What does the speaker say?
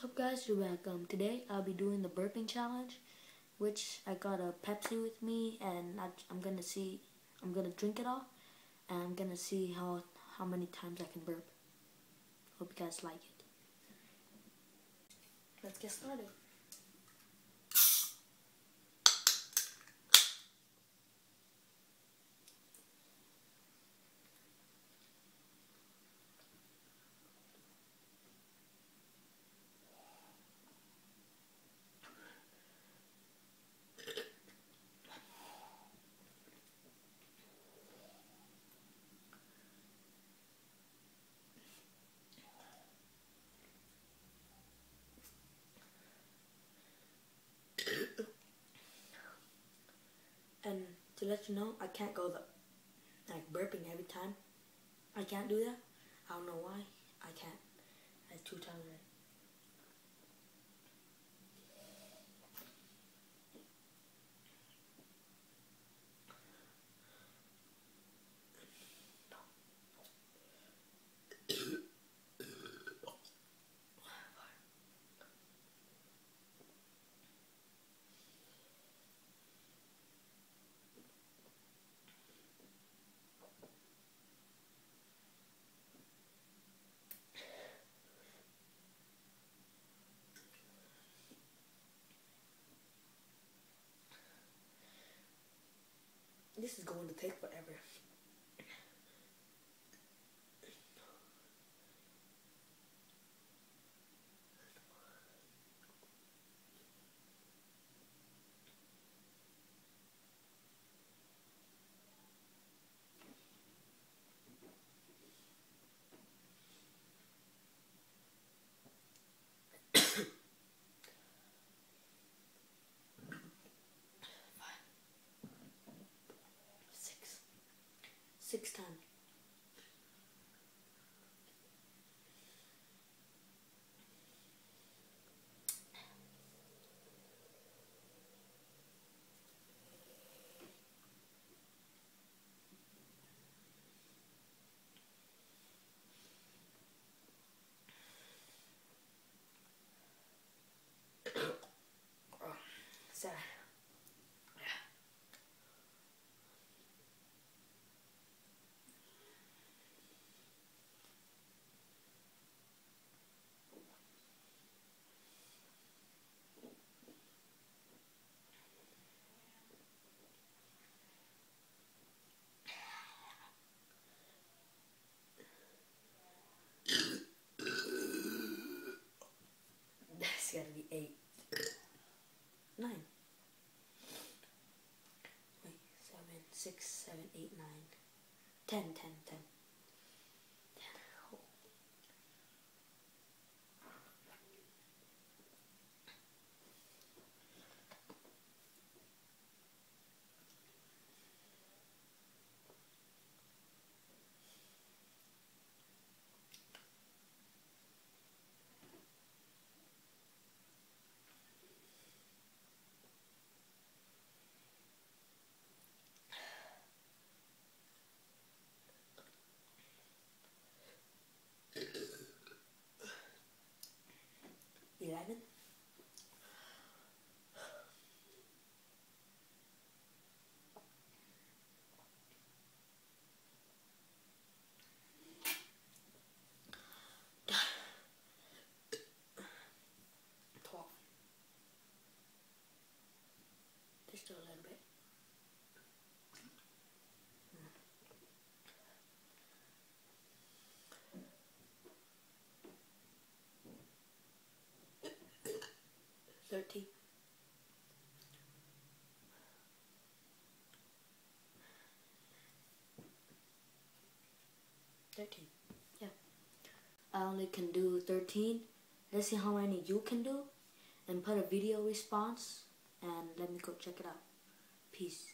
What's up guys, you're back. Today I'll be doing the burping challenge, which I got a Pepsi with me, and I'm gonna drink it all, and I'm gonna see how many times I can burp. Hope you guys like it. Let's get started. And to let you know, I can't go like burping every time. I can't do that. I don't know why. I can't. That's 2 times already. This is going to take forever. Six times. Sorry. That's gotta be 8. 9. Wait, 7, 6, 7, 8, 9. 10. 10. Oh. Eleven. There's still a little bit. 13. 13. Yeah. I only can do 13. Let's see how many you can do. And put a video response. And let me go check it out. Peace.